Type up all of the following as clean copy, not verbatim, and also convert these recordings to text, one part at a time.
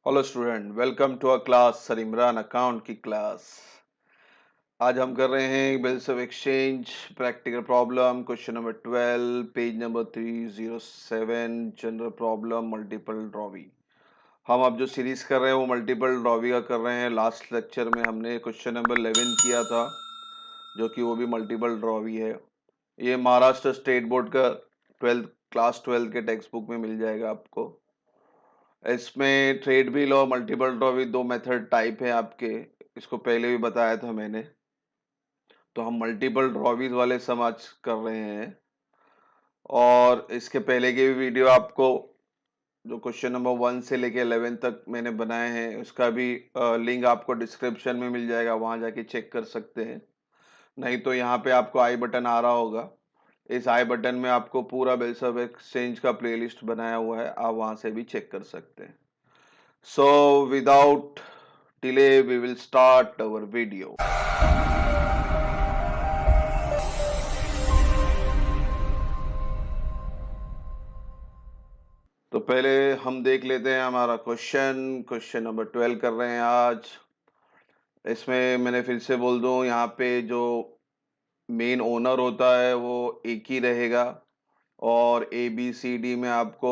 Hello student, welcome to a class sir Imran account की class. आज हम कर रहे हैं bills of exchange practical problem question number 12 page number 307 general problem multiple drawee. हम अब जो सीरीज कर रहे हैं वो मल्टीपल ड्रॉवी का कर रहे हैं। लास्ट लेक्चर में हमने क्वेश्चन नंबर 11 किया था जो कि वो भी मल्टीपल ड्रॉवी है। ये महाराष्ट्र स्टेट बोर्ड का 12 क्लास 12 के टेक्स्ट बुक में मिल जाएगा आपको। इसमें ट्रेड बिल और मल्टीपल ड्रॉ भी दो मेथड टाइप है आपके। इसको पहले भी बताया था मैंने। तो हम मल्टीपल ड्रॉवीज वाले सम आज कर रहे हैं और इसके पहले के भी वीडियो आपको जो क्वेश्चन नंबर 1 से लेके 11 तक मैंने बनाए हैं उसका भी लिंक आपको डिस्क्रिप्शन में मिल जाएगा, वहां जाके चेक कर सकते हैं। नहीं तो यहाँ पे आपको आई बटन आ रहा होगा, इस आई बटन में आपको पूरा बिल्स ऑफ एक्सचेंज का प्लेलिस्ट बनाया हुआ है, आप वहां से भी चेक कर सकते हैं। So without delay, we will start our video. तो पहले हम देख लेते हैं हमारा क्वेश्चन नंबर 12 कर रहे हैं आज। इसमें मैंने फिर से बोल दूं, यहाँ पे जो मेन ओनर होता है वो एक ही रहेगा और ए बी सी डी में आपको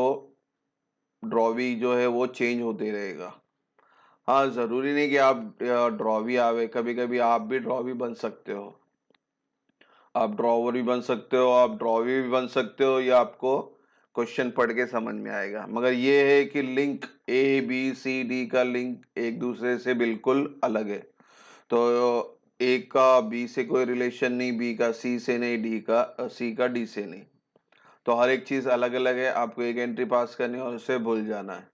ड्रॉवी जो है वो चेंज होते रहेगा। हाँ, जरूरी नहीं कि आप ड्रॉवी आवे, कभी कभी आप भी ड्रॉवी बन सकते हो, आप ड्रॉवर भी बन सकते हो, आप ड्रॉवी भी बन सकते हो। ये आपको क्वेश्चन पढ़ के समझ में आएगा। मगर ये है कि link A B C D का लिंक एक दूसरे से बिल्कुल अलग है। तो ए का बी से कोई रिलेशन नहीं, बी का सी से नहीं, सी का डी से नहीं। तो हर एक चीज अलग अलग है, आपको एक एंट्री पास करनी है और उसे भूल जाना है।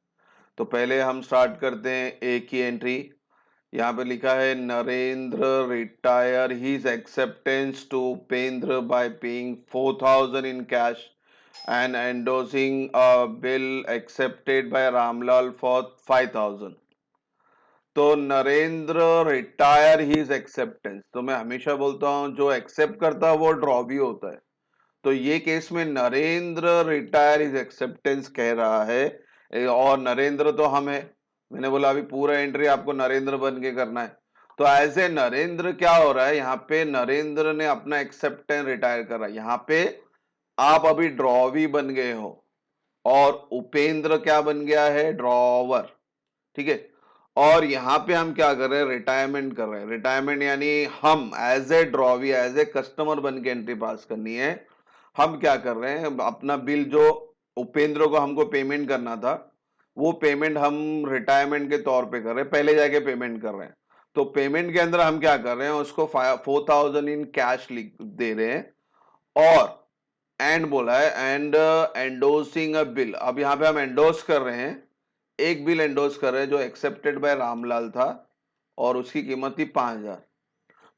तो पहले हम स्टार्ट करते हैं ए की एंट्री। यहाँ पे लिखा है Narendra retire his acceptance to Upendra by paying 4,000 in cash and endorsing a bill accepted by Ramlal for 5,000। तो नरेंद्र रिटायर हिज एक्सेप्टेंस, तो मैं हमेशा बोलता हूं जो एक्सेप्ट करता है वो ड्रॉ भी होता है। तो ये केस में नरेंद्र रिटायर हिज एक्सेप्टेंस कह रहा है और नरेंद्र तो हम है। मैंने बोला अभी पूरा एंट्री आपको नरेंद्र बन के करना है। तो एज ए नरेंद्र क्या हो रहा है, यहाँ पे नरेंद्र ने अपना एक्सेप्टेंस रिटायर कर रहा है। यहाँ पे आप अभी ड्रॉवी बन गए हो और उपेंद्र क्या बन गया है, ड्रॉवर। ठीक है। और यहाँ पे हम क्या कर रहे हैं, रिटायरमेंट कर रहे हैं। रिटायरमेंट यानी हम as a drawee as a customer बन के एंट्री पास करनी है। हम क्या कर रहे हैं, अपना बिल जो उपेंद्र को हमको पेमेंट करना था वो पेमेंट हम रिटायरमेंट के तौर पे कर रहे हैं, पहले जाके पेमेंट कर रहे हैं। तो पेमेंट के अंदर हम क्या कर रहे हैं, उसको 4,000 इन कैश लिख दे रहे हैं और एंड बोला है एंड एंडोसिंग अ बिल। अब यहाँ पे हम एंडोस कर रहे हैं, एक बिल एंडोस कर रहे हैं जो एक्सेप्टेड बाय रामलाल था और उसकी कीमत थी 5,000।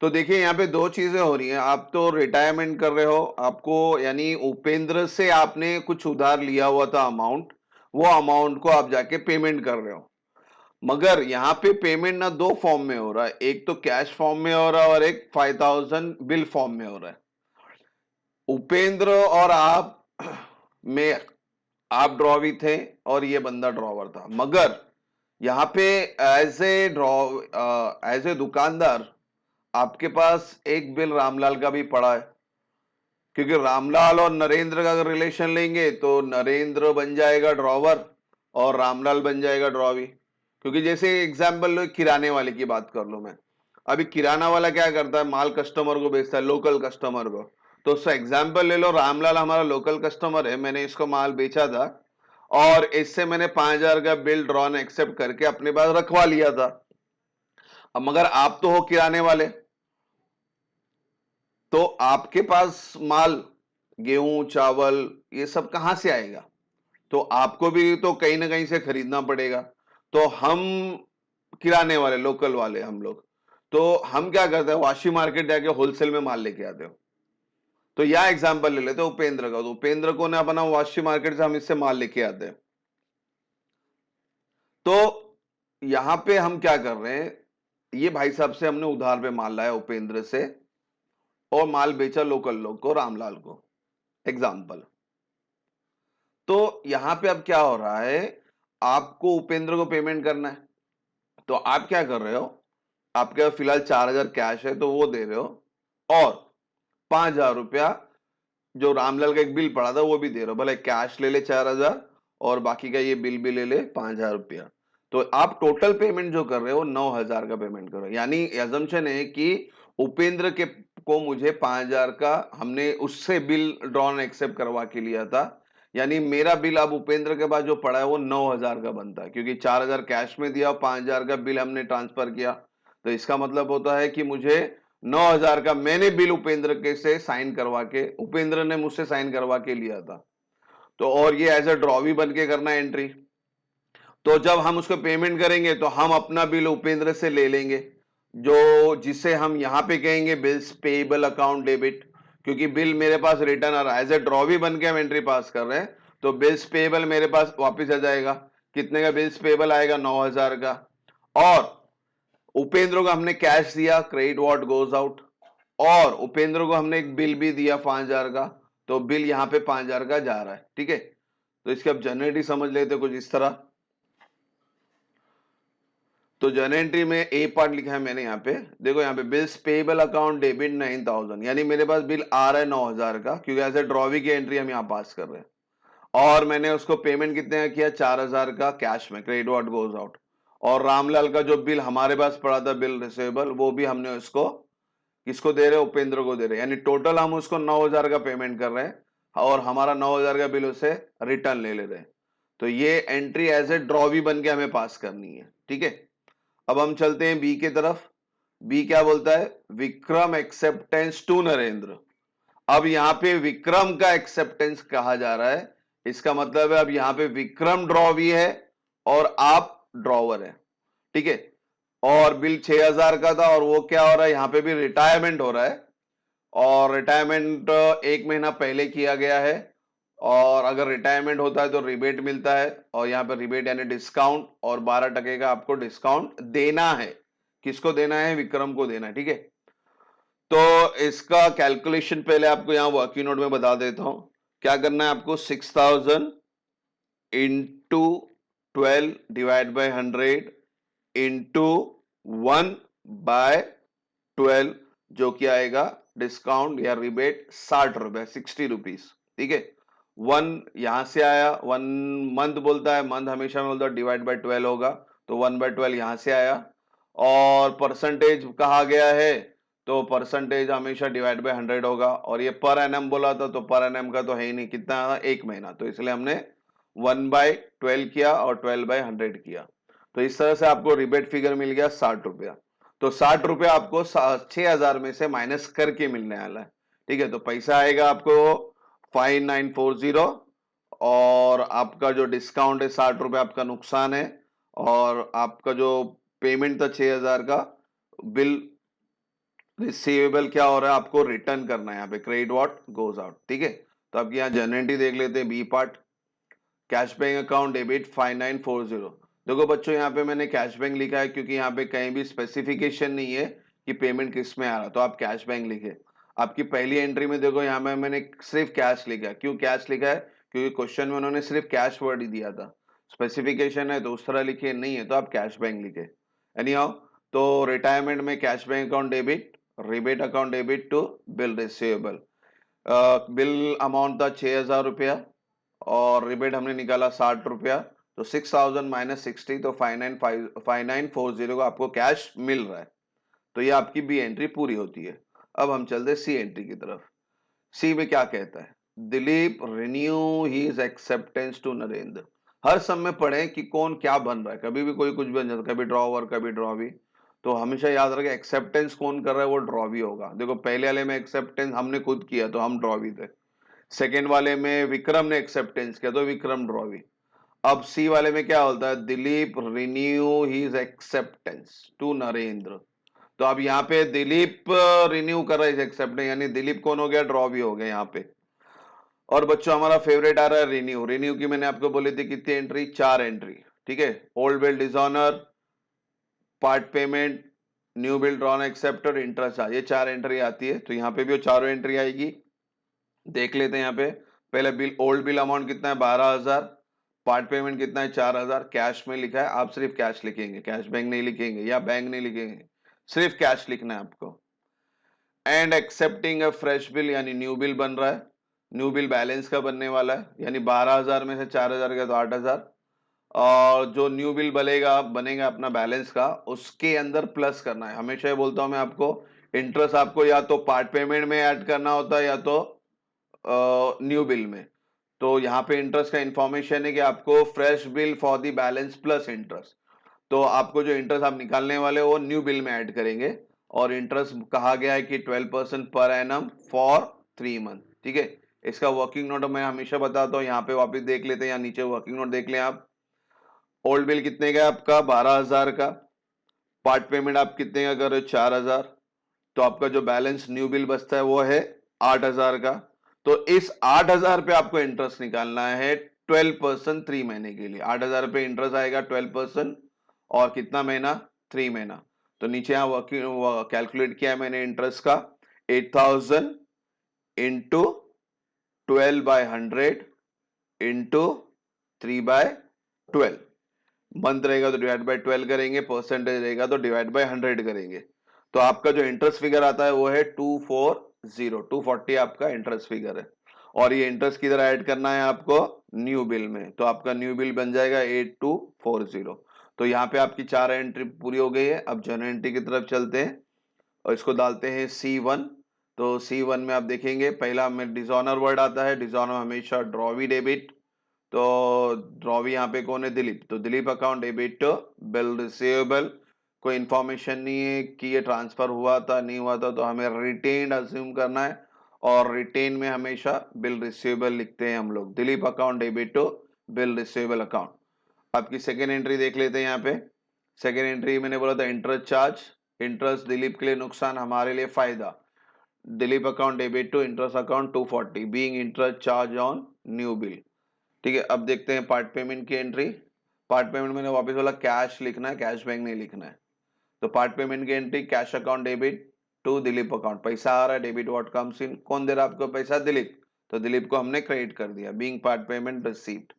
तो देखिए यहाँ पे दो चीजें हो रही हैं। आप तो रिटायरमेंट कर रहे हो, आपको यानी उपेंद्र से आपने कुछ उधार लिया हुआ था अमाउंट, वो अमाउंट को आप जाके पेमेंट कर रहे हो। मगर यहाँ पे पेमेंट ना दो फॉर्म में हो रहा है, एक तो कैश फॉर्म में हो रहा है और एक 5,000 बिल फॉर्म में हो रहा है। उपेंद्र और आप में आप ड्रॉवी थे और ये बंदा ड्रॉवर था। मगर यहाँ पे एज ए दुकानदार आपके पास एक बिल रामलाल का भी पड़ा है, क्योंकि रामलाल और नरेंद्र का अगर रिलेशन लेंगे तो नरेंद्र बन जाएगा ड्रॉवर और रामलाल बन जाएगा ड्रॉवी। क्योंकि जैसे एग्जाम्पल लो, किराने वाले की बात कर लो। मैं अभी किराना वाला क्या करता है, माल कस्टमर को बेचता है, लोकल कस्टमर को। तो उसका एग्जाम्पल ले लो, रामलाल हमारा लोकल कस्टमर है, मैंने इसको माल बेचा था और इससे मैंने 5,000 का बिल ड्रॉन एक्सेप्ट करके अपने पास रखवा लिया था। अब मगर आप तो हो किराने वाले, तो आपके पास माल गेहूं चावल ये सब कहां से आएगा, तो आपको भी तो कहीं ना कहीं से खरीदना पड़ेगा। तो हम किराने वाले लोकल वाले हम लोग, तो हम क्या करते हैं, वाशी मार्केट जाके होलसेल में माल लेके आते हो। तो यह एग्जांपल ले लेते हैं उपेंद्र का। तो उपेंद्र को ना अपना वाशी मार्केट से हम इससे माल लेके आते हैं। तो यहां पे हम क्या कर रहे हैं, ये भाई साहब से हमने उधार पे माल लाया उपेंद्र से और माल बेचा लोकल लोग को, रामलाल को, एग्जाम्पल। तो यहां पे अब क्या हो रहा है, आपको उपेंद्र को पेमेंट करना है, तो आप क्या कर रहे हो, आपके पास फिलहाल 4,000 कैश है तो वो दे रहे हो, और 5,000 रुपया जो रामलाल का एक बिल पड़ा था वो भी दे रहे हो। भले कैश ले ले 4,000 और बाकी का ये बिल भी ले ले 5,000 रुपया। तो आप टोटल पेमेंट जो कर रहे हो 9,000 का पेमेंट करो। यानी एजम्पशन है कि उपेंद्र के को मुझे 5,000 का हमने उससे बिल ड्रॉन एक्सेप्ट करवा के लिया था। यानी मेरा बिल अब उपेंद्र के पास जो पड़ा है वो 9,000 का बनता है, क्योंकि 4,000 कैश में दिया और 5,000 का बिल हमने ट्रांसफर किया। तो इसका मतलब होता है कि मुझे 9,000 का मैंने बिल उपेंद्र के से साइन करवा के, उपेंद्र ने मुझसे साइन करवा के लिया था। तो और ये एज अ ड्रॉ भी बन के करना एंट्री। तो जब हम उसको पेमेंट करेंगे तो हम अपना बिल उपेंद्र से ले लेंगे, जो जिसे हम यहां पे कहेंगे बिल्स पेएबल अकाउंट डेबिट, क्योंकि बिल मेरे पास रिटर्न आ रहा है, एज ए ड्रॉ भी बन के हम एंट्री पास कर रहे हैं। तो बिल्स पेएबल मेरे पास वापस आ जाएगा। कितने का बिल्स पेएबल आएगा? 9,000 का। और उपेंद्र को हमने कैश दिया, क्रेडिट व्हाट गोज आउट, और उपेंद्र को हमने एक बिल भी दिया 5,000 का, तो बिल यहां पे 5,000 का जा रहा है। ठीक है, तो इसके अब जनरल एंट्री समझ लेते कुछ इस तरह। तो जनरल एंट्री में ए पार्ट लिखा है मैंने यहाँ पे, देखो यहाँ पे बिल्स पेएबल अकाउंट डेबिट 9,000, यानी मेरे पास बिल आ रहा है 9,000 का, क्योंकि ऐसे ड्रॉवी की एंट्री हम यहाँ पास कर रहे हैं। और मैंने उसको पेमेंट कितने का किया? 4,000 का कैश में, क्रेडिट व्हाट गोज आउट। और रामलाल का जो बिल हमारे पास पड़ा था बिल रिसीवेबल, वो भी हमने उसको किसको दे रहे हैं? उपेंद्र को दे रहे हैं। यानी टोटल हम उसको 9,000 का पेमेंट कर रहे हैं और हमारा 9,000 का बिल उसे रिटर्न ले ले रहे हैं। तो ये एंट्री एज ए ड्रॉ भी बन के हमें पास करनी है। ठीक है, अब हम चलते हैं बी की तरफ। बी क्या बोलता है? Vikram acceptance to Narendra. अब यहाँ पे विक्रम का एक्सेप्टेंस कहा जा रहा है, इसका मतलब है अब यहाँ पे विक्रम ड्रॉ भी है और आप ड्रॉवर है। ठीक है, और बिल 6,000 का था और वो क्या हो रहा है, यहाँ पे भी रिटायरमेंट हो रहा है, और रिटायरमेंट 1 महीना पहले किया गया है। और अगर रिटायरमेंट होता है तो रिबेट मिलता है, और यहाँ पे रिबेट यानी डिस्काउंट, और 12% का आपको डिस्काउंट देना है। किसको देना है? विक्रम को देना है। ठीक है, तो इसका कैलकुलेशन पहले आपको यहाँ वर्किंग नोट में बता देता हूं। क्या करना है आपको? 6,000 इंटू 12 डिवाइड बाय 100 इंटू 1/12, जो कि आएगा डिस्काउंट या रिबेट 60 रुपए, 60 रुपीज। ठीक है, 1 यहां से आया, 1 मंथ बोलता है, मंथ हमेशा में बोलता है डिवाइड बाय 12 होगा, तो 1/12 यहां से आया। और परसेंटेज कहा गया है, तो परसेंटेज हमेशा डिवाइड बाय 100 होगा। और ये पर एनएम बोला था, तो पर एनएम का तो है ही नहीं, कितना? 1 महीना, तो इसलिए हमने 1/12 किया और 12/100 किया। तो इस तरह से आपको रिबेट फिगर मिल गया 60 रुपया। तो 60 रुपया आपको 6,000 में से माइनस करके मिलने वाला है। ठीक है, तो पैसा आएगा आपको 5,940, और आपका जो डिस्काउंट है 60 रुपये आपका नुकसान है, और आपका जो पेमेंट था 6,000 का, बिल रिसीवेबल क्या हो रहा है, आपको रिटर्न करना है यहाँ पे, क्रेडिट व्हाट गोज आउट। ठीक है, तो आपकी यहाँ जनरेटिव देख लेते हैं B part. Cash bank account debit 5,940। देखो बच्चों, यहाँ पे मैंने कैश बैंक लिखा है क्योंकि यहाँ पे कहीं भी स्पेसिफिकेशन नहीं है कि पेमेंट किस में आ रहा, तो आप कैश बैंक लिखे। आपकी पहली एंट्री में देखो यहाँ में मैंने सिर्फ कैश लिखा है। क्यों कैश लिखा है? क्योंकि क्वेश्चन में उन्होंने सिर्फ कैश वर्ड ही दिया था, स्पेसिफिकेशन है तो उस तरह लिखे नहीं है, तो आप कैश बैंक लिखे। एनी हाउ, तो रिटायरमेंट में cash bank account debit, rebate account debit to bill receivable. Bill amount था 6,000 रुपया और रिबेट हमने निकाला 60 रुपया, तो 6,000 माइनस 60, तो 5,940 का आपको कैश मिल रहा है। तो ये आपकी बी एंट्री पूरी होती है। अब हम चलते हैं सी एंट्री की तरफ। सी में क्या कहता है? Dilip renew his acceptance to Narendra. हर समय पढ़े कि कौन क्या बन रहा है, कभी भी कोई कुछ बन जाता है, कभी ड्रॉवर कभी ड्रॉवी। तो हमेशा याद रखें एक्सेप्टेंस कौन कर रहा है, वो ड्रॉवी होगा। देखो पहले वाले में एक्सेप्टेंस हमने खुद किया तो हम ड्रॉवी थे, सेकेंड वाले में विक्रम ने एक्सेप्टेंस किया तो विक्रम ड्रॉवी। अब सी वाले में क्या होता है? Dilip renew his acceptance to Narendra. तो अब यहाँ पे दिलीप रिन्यू कर रहा है एक्सेप्टेंस, यानी दिलीप कौन हो गया? ड्रॉ भी हो गया यहाँ पे। और बच्चों हमारा फेवरेट आ रहा है रिन्यू। रिन्यू की मैंने आपको बोली थी कितनी एंट्री? 4 एंट्री। ठीक है, old bill dishonour, part payment, new bill drawn accepted, interest, ये 4 एंट्री आती है। तो यहाँ पे भी वो चारों एंट्री आएगी। देख लेते हैं यहाँ पे। पहले बिल, ओल्ड बिल अमाउंट कितना है? 12,000। पार्ट पेमेंट कितना है 4000, कैश में लिखा है, आप सिर्फ कैश लिखेंगे, कैश बैंक नहीं लिखेंगे या बैंक नहीं लिखेंगे, सिर्फ कैश लिखना है आपको। And accepting a fresh bill, यानी न्यू बिल बन रहा है, न्यू बिल बैलेंस का बनने वाला है, यानी 12000 में से 4000 गया तो 8000, और जो न्यू बिल बनेगा अपना बैलेंस का, उसके अंदर प्लस करना है। हमेशा ये बोलता हूं मैं आपको, इंटरेस्ट आपको या तो पार्ट पेमेंट में ऐड करना होता है या तो न्यू बिल में। तो यहाँ पे इंटरेस्ट का इंफॉर्मेशन है कि आपको fresh bill for the balance plus interest, तो आपको जो इंटरेस्ट आप निकालने वाले वो न्यू बिल में ऐड करेंगे। और इंटरेस्ट कहा गया है कि 12% पर एनम फॉर 3 मंथ, ठीक है। इसका वर्किंग नोट मैं हमेशा बताता हूँ, यहाँ पे वापस देख लेते हैं, यहाँ नीचे वर्किंग नोट देख लें आप। ओल्ड बिल कितने का आपका 12000 का, पार्ट पेमेंट आप कितने का कर रहे हो 4000, तो आपका जो बैलेंस न्यू बिल बचता है वो है 8000 का। तो इस 8000 पे आपको इंटरेस्ट निकालना है 12% 3 महीने के लिए। 8000 पे इंटरेस्ट आएगा 12%, और कितना महीना, 3 महीना। तो नीचे यहां वर्किंग कैलकुलेट किया है मैंने इंटरेस्ट का, 8000 इंटू 12/100 इंटू 3/12। मंथ रहेगा तो डिवाइड बाय 12 करेंगे, परसेंटेज रहेगा तो डिवाइड बाय 100 करेंगे। तो आपका जो इंटरेस्ट फिगर आता है वो है 240 आपका इंटरेस्ट फिगर है। और ये इंटरेस्ट किधर ऐड करना है आपको, न्यू बिल में। तो आपका न्यू बिल बन जाएगा 8240। तो यहाँ पे आपकी 4 एंट्री पूरी हो गई है। अब जनरल एंट्री की तरफ चलते हैं और इसको डालते हैं C1। तो C1 में आप देखेंगे पहला में डिसऑनर वर्ड आता है, डिसऑनर हमेशा ड्रॉवी डेबिट। तो ड्रॉवी यहाँ पे कौन है, दिलीप। तो Dilip account debit bill receivable, कोई इंफॉर्मेशन नहीं है कि ये ट्रांसफर हुआ था नहीं हुआ था, तो हमें रिटेन अज्यूम करना है, और रिटेन में हमेशा बिल रिसीवेबल लिखते हैं हम लोग। Dilip account debit bill receivable account. आपकी सेकेंड एंट्री देख लेते हैं। यहाँ पे सेकेंड एंट्री मैंने बोला था इंटरेस्ट चार्ज, इंटरेस्ट दिलीप के लिए नुकसान, हमारे लिए फायदा। Dilip account debit to interest account 240 being interest charge on new bill, ठीक है। अब देखते हैं पार्ट पेमेंट की एंट्री। पार्ट पेमेंट मैंने वापस बोला कैश लिखना है, कैश बैंक नहीं लिखना है। तो पार्ट पेमेंट की entry, cash account debit to Dilip account, पैसा आ रहा है, डेबिट व्हाट कम्स इन, कौन दे रहा है आपको पैसा, दिलीप। तो दिलीप को हमने क्रेडिट कर दिया, being part payment received.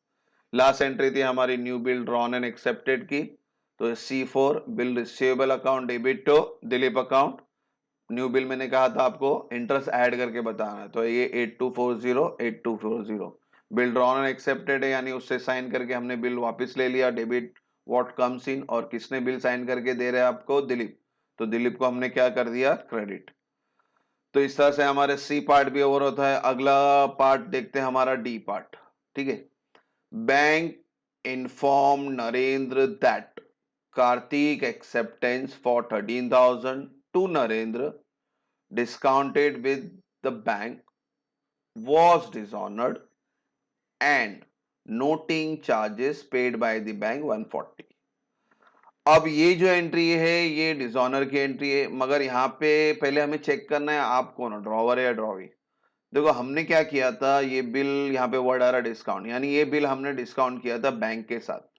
Last entry थी हमारी new bill drawn and accepted की। तो C4 bill receivable account debit to Dilip account. New bill मैंने कहा था आपको इंटरेस्ट ऐड करके बताना है, तो ये 8240 बिल ड्रॉन एंड एक्सेप्टेड है, यानी उससे साइन करके हमने बिल वापस ले लिया, डेबिट व्हाट कम्स इन। और किसने बिल साइन करके दे रहे हैं आपको, दिलीप। तो दिलीप को हमने क्या कर दिया, क्रेडिट। तो इस तरह से हमारे C पार्ट भी ओवर होता है। अगला पार्ट देखते हैं हमारा D पार्ट, ठीक है। Bank inform Narendra that Kartik acceptance for 13,000 to Narendra discounted with the bank was dishonored and noting charges paid by the bank 140। अब ये जो एंट्री है ये डिसऑनर की एंट्री है, मगर यहाँ पे पहले हमें चेक करना है आप कौन हो, ड्रॉवर है या ड्रॉवी। देखो हमने क्या किया था, ये बिल यहाँ पे वर्ड आ रहा है डिस्काउंट, यानी ये बिल हमने डिस्काउंट किया था बैंक के साथ।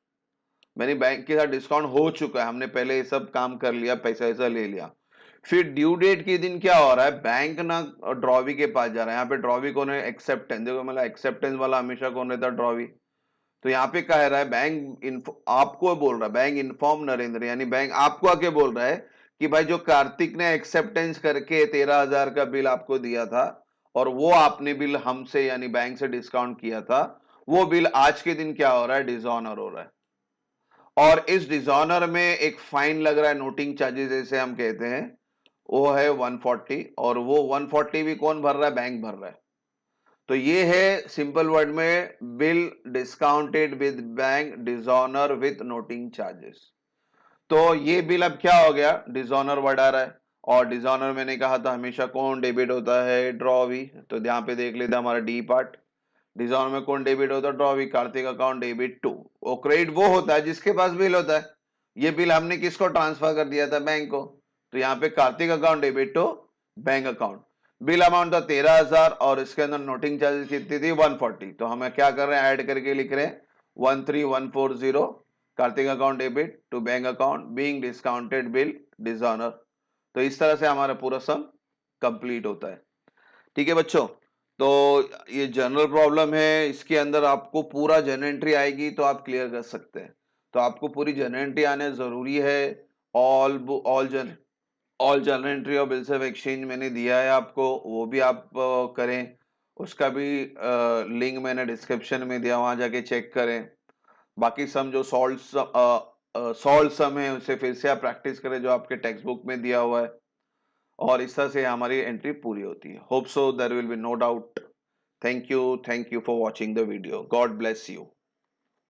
मैंने बैंक के साथ डिस्काउंट हो चुका है, हमने पहले ये सब काम कर लिया, पैसा ऐसा ले लिया। फिर ड्यू डेट के दिन क्या हो रहा है, बैंक ना ड्रॉवी के पास जा रहा है। यहाँ पे ड्रॉवी कौन है, एक्सेप्टेंस। देखो मतलब एक्सेप्टेंस वाला हमेशा कौन रहता है, ड्रॉवी। तो यहाँ पे कह रहा है बैंक आपको बोल रहा है, बैंक इन्फॉर्म नरेंद्र, यानी बैंक आपको आके बोल रहा है कि भाई जो कार्तिक ने एक्सेप्टेंस करके 13,000 का बिल आपको दिया था, और वो आपने बिल हमसे यानी बैंक से डिस्काउंट किया था, वो बिल आज के दिन क्या हो रहा है, डिसऑनर हो रहा है। और इस डिसऑनर में एक फाइन लग रहा है, नोटिंग चार्जेस जैसे हम कहते हैं, वो है 140। और वो 140 भी कौन भर रहा है, बैंक भर रहा है। तो ये है सिंपल वर्ड में, bill discounted with bank dishonour with noting charges. तो ये बिल अब क्या हो गया, डिसऑनर वर्ड आ रहा है। और डिसऑनर मैंने कहा था हमेशा कौन डेबिट होता है, ड्रॉवी। तो यहाँ पे देख लेते हैं हमारा डी पार्ट। डिसऑनर में कौन डेबिट होता है, drawee. Kartik account debit to, वो क्रेडिट वो होता है जिसके पास बिल होता है। ये बिल हमने किसको ट्रांसफर कर दिया था, बैंक को। तो यहाँ पे Kartik account debit to bank account. Bill amount था 13,000 और इसके अंदर नोटिंग चार्जेस कितनी थी, 140। तो हमें क्या कर रहे हैं, ऐड करके लिख रहे हैं 13140 Kartik account debit to bank account being discounted bill dishonour. तो इस तरह से हमारा पूरा सम कंप्लीट होता है, ठीक है बच्चों। तो ये जनरल प्रॉब्लम है, इसके अंदर आपको पूरा जर्नल एंट्री आएगी तो आप क्लियर कर सकते हैं। तो आपको पूरी जर्नल एंट्री आना ज़रूरी है। ऑल बु ऑल जर्नल एंट्री और बिल्स ऑफ एक्सचेंज मैंने दिया है आपको, वो भी आप करें। उसका भी लिंक मैंने डिस्क्रिप्शन में दिया, वहाँ जाके चेक करें। बाकी सम जो सॉल्व सम है, उसे फिर से आप प्रैक्टिस करें जो आपके टेक्स्ट बुक में दिया हुआ है, और इस तरह से हमारी एंट्री पूरी होती है। Hope so there will be no doubt. Thank you for watching the video. God bless you.